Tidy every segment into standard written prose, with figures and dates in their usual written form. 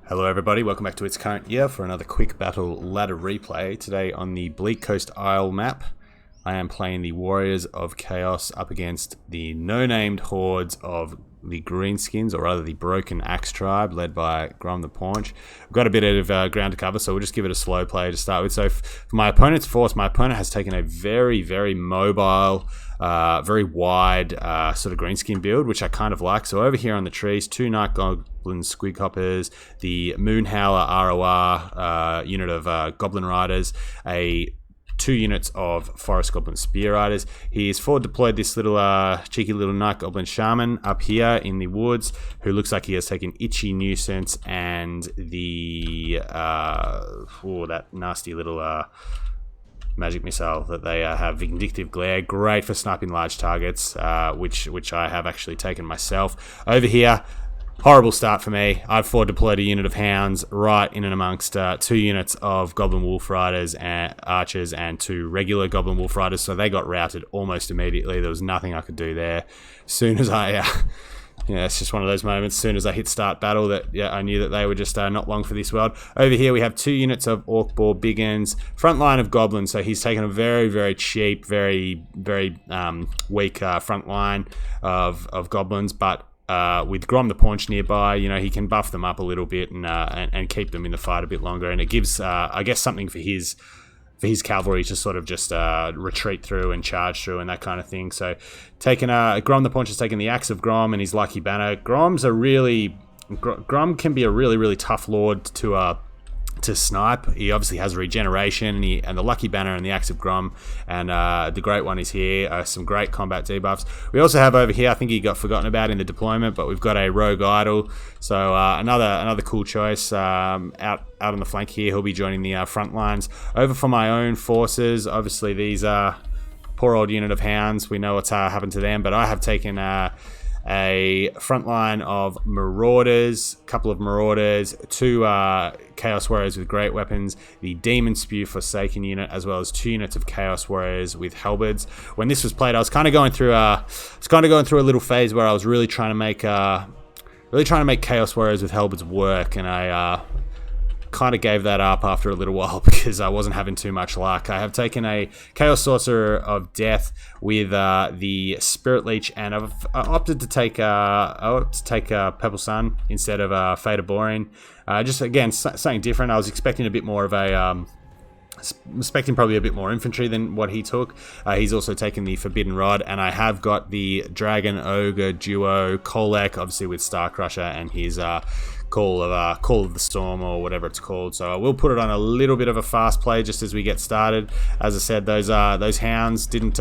Hello everybody, welcome back to Its Current Year for another quick battle ladder replay. Today on the Bleak Coast Isle map, I am playing the Warriors of Chaos up against the no-named hordes of the Greenskins, or rather the Broken Axe tribe, led by Grom the Paunch. We've got a bit of ground to cover, so we'll just give it a slow play to start with. So for my opponent's force, my opponent has taken a very, very mobile, very wide sort of greenskin build, which I kind of like. So over here on the trees, two Night Goblin Squig Hoppers, the Moonhowler ROR unit of Goblin Riders, two units of Forest Goblin Spear Riders. He's forward deployed this little cheeky little Night Goblin Shaman up here in the woods, who looks like he has taken Itchy Nuisance and the that nasty little magic missile that they have, Vindictive Glare. Great for sniping large targets, which I have actually taken myself. Over here, horrible start for me. I've forward deployed a unit of hounds right in and amongst two units of Goblin Wolf Riders and Archers and two regular Goblin Wolf Riders, so they got routed almost immediately. There was nothing I could do there. As soon as I it's just one of those moments. As soon as I hit start battle, I knew that they were just not long for this world. Over here we have two units of Orc Boar Biggins, front line of Goblins. So he's taken a very, very cheap, very, very weak front line of Goblins, but with Grom the Paunch nearby, he can buff them up a little bit and keep them in the fight a bit longer, and it gives, I guess, something for his cavalry to sort of just retreat through and charge through and that kind of thing. So, Grom the Paunch has taken the Axe of Grom and his Lucky Banner. Grom can be a really, really tough lord to snipe. He obviously has regeneration and the Lucky Banner and the Axe of Grom, and the Great One is here. Some great combat debuffs. We also have over here, I think he got forgotten about in the deployment, but we've got a Rogue Idol, so another cool choice out on the flank here. He'll be joining the front lines. Over for my own forces, obviously these poor old unit of hounds, we know what's happened to them, but I have taken a front line of Marauders, a couple of Marauders, two Chaos Warriors with great weapons, the Demon Spew Forsaken unit, as well as two units of Chaos Warriors with halberds. When this was played, I was kind of going through a little phase where I was really trying to make Chaos Warriors with halberds work, and I kind of gave that up after a little while because I wasn't having too much luck. I have taken a Chaos Sorcerer of Death with the Spirit Leech, and I've opted to take Purple Sun instead of Fate of Boring. Just again, something different. I was expecting a bit more of expecting probably a bit more infantry than what he took. He's also taken the Forbidden Rod, and I have got the Dragon Ogre duo Kolek, obviously with Star Crusher and his Call of the Storm, or whatever it's called. So I will put it on a little bit of a fast play just as we get started. As I said, those hounds didn't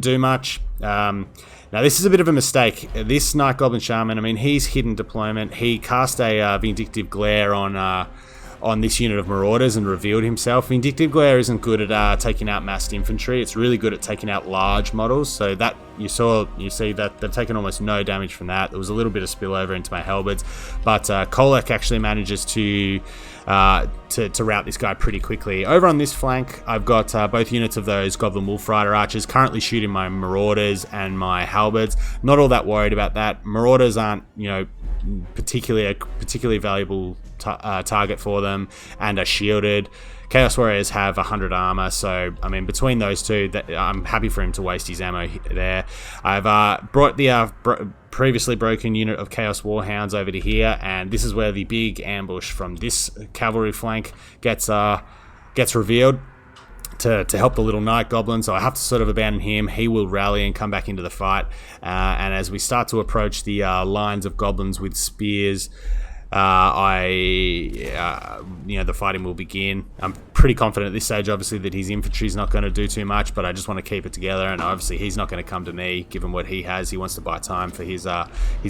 do much. Now this is a bit of a mistake. This Night Goblin Shaman, I mean, he's hidden deployment. He cast a Vindictive Glare on this unit of Marauders and revealed himself. Vindictive Glare isn't good at taking out massed infantry. It's really good at taking out large models. So that you see that they've taken almost no damage from that. There was a little bit of spillover into my halberds, but Kolek actually manages to rout this guy pretty quickly. Over on this flank, I've got both units of those Goblin Wolf Rider Archers currently shooting my Marauders and my halberds. Not all that worried about that. Marauders aren't, particularly valuable target for them, and are shielded. Chaos Warriors have 100 armor, so I mean, between those two, I'm happy for him to waste his ammo there. I've brought the previously broken unit of Chaos Warhounds over to here, and this is where the big ambush from this cavalry flank gets revealed to help the little Night Goblin. So I have to sort of abandon him. He will rally and come back into the fight, and as we start to approach the lines of goblins with spears, the fighting will begin. I'm pretty confident at this stage, obviously, that his infantry is not going to do too much, but I just want to keep it together, and obviously he's not going to come to me given what he has. He wants to buy time for his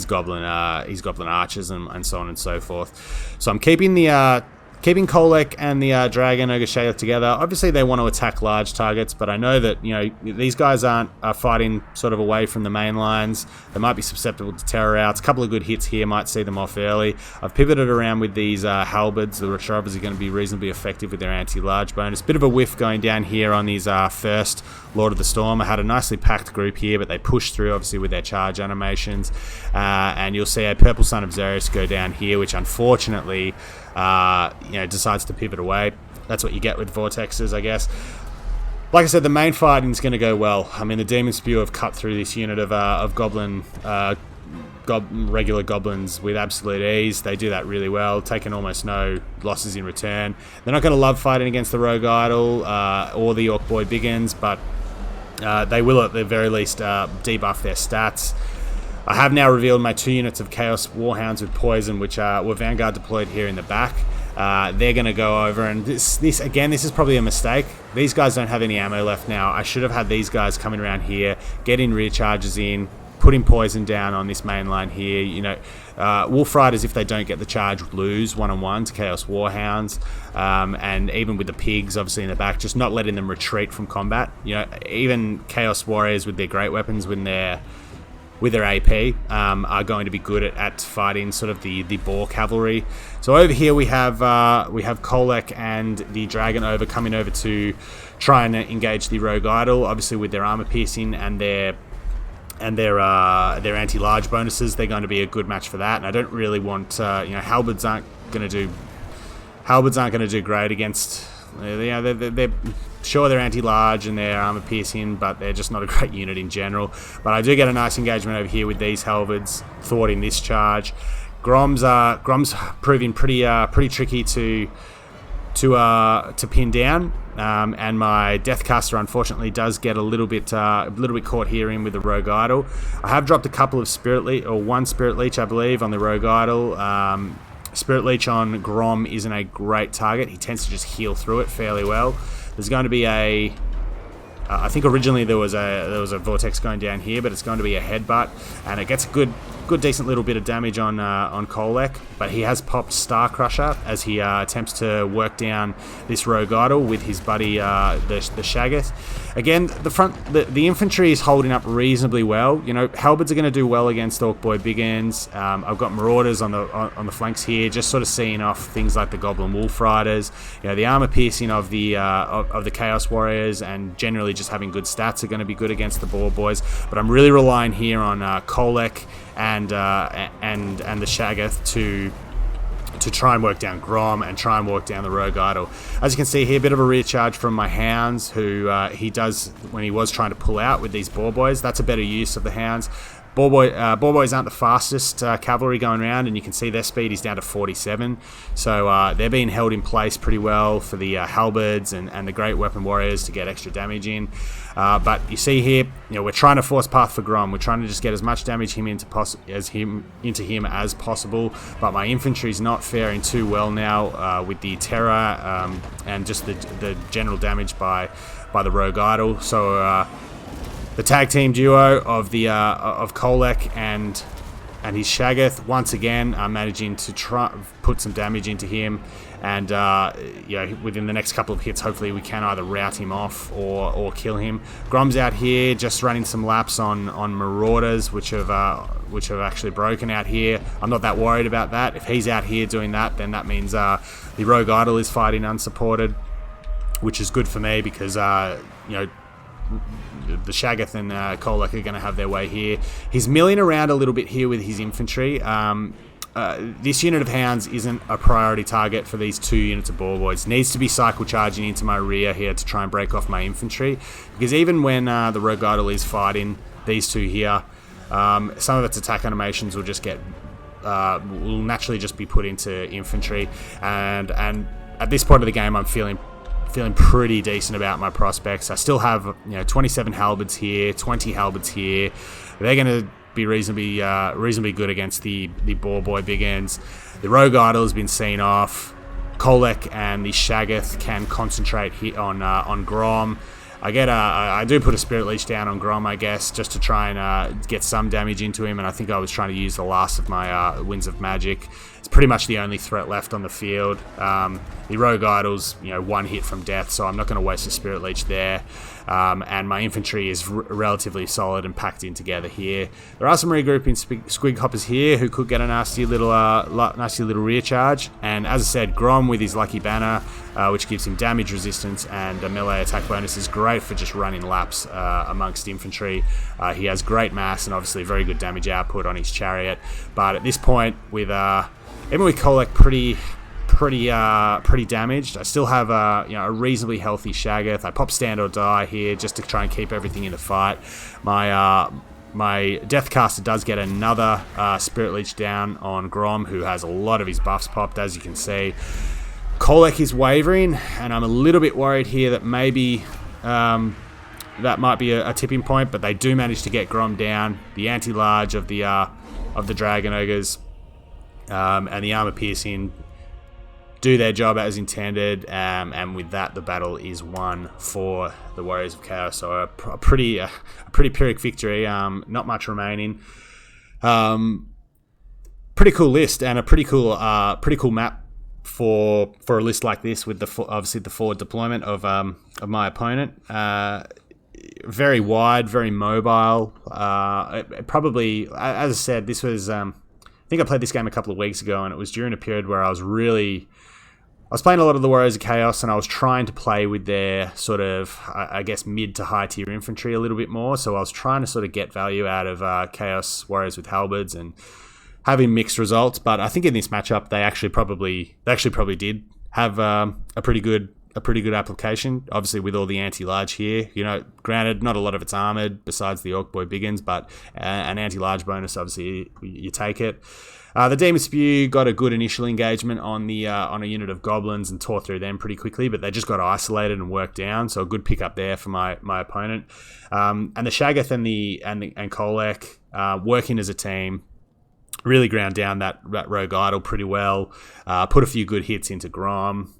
goblin archers and so on and so forth. So I'm keeping the keeping Kolek and the Dragon Ogre Shayla together. Obviously, they want to attack large targets, but I know that these guys are fighting sort of away from the main lines. They might be susceptible to terror outs. A couple of good hits here might see them off early. I've pivoted around with these halberds. The Retrovers are going to be reasonably effective with their anti-large bonus. Bit of a whiff going down here on these first Lord of the Storm. I had a nicely packed group here, but they pushed through obviously with their charge animations, and you'll see a Purple Son of Xerius go down here, which unfortunately decides to pivot away. That's what you get with vortexes, I guess. Like I said, the main fighting is going to go well. I mean, the Demon Spew have cut through this unit of goblin regular goblins with absolute ease. They do that really well, taking almost no losses in return. They're not going to love fighting against the Rogue Idol or the Orc Boy Biggins, but they will at the very least debuff their stats. I have now revealed my 2 units of Chaos Warhounds with Poison, which were Vanguard deployed here in the back. They're going to go over, and this is probably a mistake. These guys don't have any ammo left now. I should have had these guys coming around here, getting rear charges in, putting Poison down on this main line here. Wolf Riders, if they don't get the charge, lose 1-on-1 to Chaos Warhounds, and even with the pigs obviously in the back, just not letting them retreat from combat. Even Chaos Warriors with their great weapons with their AP are going to be good at fighting sort of the boar cavalry. So over here we have Kolek and the Dragon over coming over to try and engage the Rogue Idol, obviously with their armor piercing and their anti-large bonuses. They're going to be a good match for that, and I don't really want halberds aren't going to do great against. They're sure they're anti-large and they're armor piercing, but they're just not a great unit in general. But I do get a nice engagement over here with these halberds thwarting this charge. Grom's proving pretty tricky to pin down, and my Deathcaster unfortunately does get a little bit caught here in with the Rogue Idol. I have dropped a couple of one Spirit Leech, I believe, on the Rogue Idol. Spirit Leech on Grom isn't a great target. He tends to just heal through it fairly well. There's going to be I think originally there was a vortex going down here, but it's going to be a headbutt, and it gets a good decent little bit of damage on Kolek, but he has popped Star Crusher as he attempts to work down this Rogue Idol with his buddy the Shaggoth. Again, the infantry is holding up reasonably well. Halberds are going to do well against Orc Boy Biggins. I've got Marauders on the flanks here, just sort of seeing off things like the Goblin Wolf Riders. The armor piercing of the Chaos Warriors and generally just having good stats are going to be good against the Boar Boys. But I'm really relying here on Kolek and the Shaggoth to try and work down Grom and try and work down the Rogue Idol. As you can see here, a bit of a rear charge from my Hounds, who he does when he was trying to pull out with these Boar Boys. That's a better use of the Hounds. Boar Boys aren't the fastest cavalry going around, and you can see their speed is down to 47. So they're being held in place pretty well for the halberds and the Great Weapon Warriors to get extra damage in. But you see here, we're trying to force path for Grom. We're trying to just get as much damage into him as possible. But my infantry's not faring too well now with the terror and just the general damage by the Rogue Idol. So the tag team duo of Kolek and his Shaggoth once again are managing to try put some damage into him, and within the next couple of hits, hopefully we can either rout him off or kill him. Grom's out here just running some laps on Marauders, which have actually broken out here. I'm not that worried about that. If he's out here doing that, then that means the Rogue Idol is fighting unsupported, which is good for me because the Shaggoth and Kolek are going to have their way here. He's milling around a little bit here with his infantry. This unit of Hounds isn't a priority target for these 2 units of Boar Boys. Needs to be cycle charging into my rear here to try and break off my infantry, because even when the Rogue Idol is fighting these 2 here, some of its attack animations will just will naturally just be put into infantry, and at this point of the game I'm feeling pretty decent about my prospects. I still have 27 halberds here, 20 halberds here. They're going to be reasonably good against the Boar Boy Biggins. The Rogue Idol has been seen off. Kolek and the Shaggoth can concentrate here on Grom. I do put a Spirit Leech down on Grom, I guess, just to try and get some damage into him, and I think I was trying to use the last of my Winds of Magic. It's pretty much the only threat left on the field. The Rogue Idol's, one hit from death, so I'm not going to waste a Spirit Leech there. And my infantry is relatively solid and packed in together here. There are some regrouping squig hoppers here who could get a nasty little rear charge. And as I said, Grom with his lucky banner, which gives him damage resistance and a melee attack bonus, is great for just running laps amongst infantry. He has great mass and obviously very good damage output on his chariot. But at this point, with even with Kolek pretty damaged, I still have a reasonably healthy Shaggoth. I pop Stand or Die here just to try and keep everything in the fight. My Deathcaster does get another Spirit Leech down on Grom, who has a lot of his buffs popped, as you can see. Kolek is wavering, and I'm a little bit worried here that maybe that might be a tipping point, but they do manage to get Grom down. The anti-large of the Dragon Ogres and the Armor Piercing do their job as intended, and with that, the battle is won for the Warriors of Chaos. So a pretty Pyrrhic victory. Not much remaining. Pretty cool list, and a pretty cool map for a list like this, with obviously the forward deployment of my opponent. Very wide, very mobile. Probably, as I said, this was. I think I played this game a couple of weeks ago, and it was during a period where I was playing a lot of the Warriors of Chaos, and I was trying to play with their sort of, I guess, mid to high tier infantry a little bit more. So I was trying to sort of get value out of Chaos Warriors with halberds and having mixed results. But I think in this matchup, they actually probably did have a pretty good application. Obviously, with all the anti-large here, granted, not a lot of it's armored besides the Orc Boy Biggins, but an anti-large bonus, obviously, you take it. The Demon Spew got a good initial engagement on a unit of goblins and tore through them pretty quickly, but they just got isolated and worked down, so a good pickup there for my opponent. And the Shaggoth and Kolek working as a team really ground down that Rogue Idol pretty well. Put a few good hits into Grom.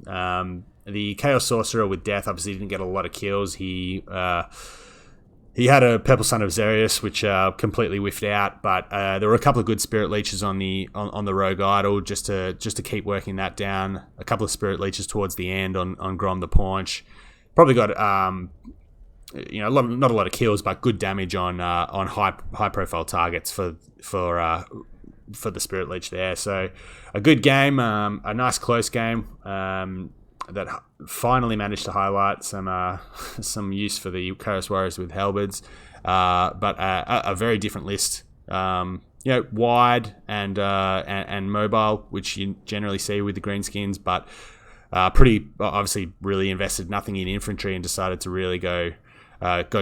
The Chaos Sorcerer with Death obviously didn't get a lot of kills. He had a Purple Son of Xerius, which completely whiffed out, but there were a couple of good Spirit Leeches on the Rogue Idol just to keep working that down. A couple of Spirit Leeches towards the end on Grom the Paunch. Probably got not a lot of kills, but good damage on high profile targets for the Spirit Leech there. So a good game, a nice close game. That finally managed to highlight some use for the Chaos Warriors with halberds, but a very different list. Wide and mobile, which you generally see with the greenskins, but pretty obviously really invested nothing in infantry and decided to really go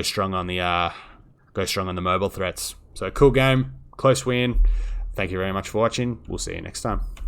strong on the mobile threats. So cool game, close win. Thank you very much for watching. We'll see you next time.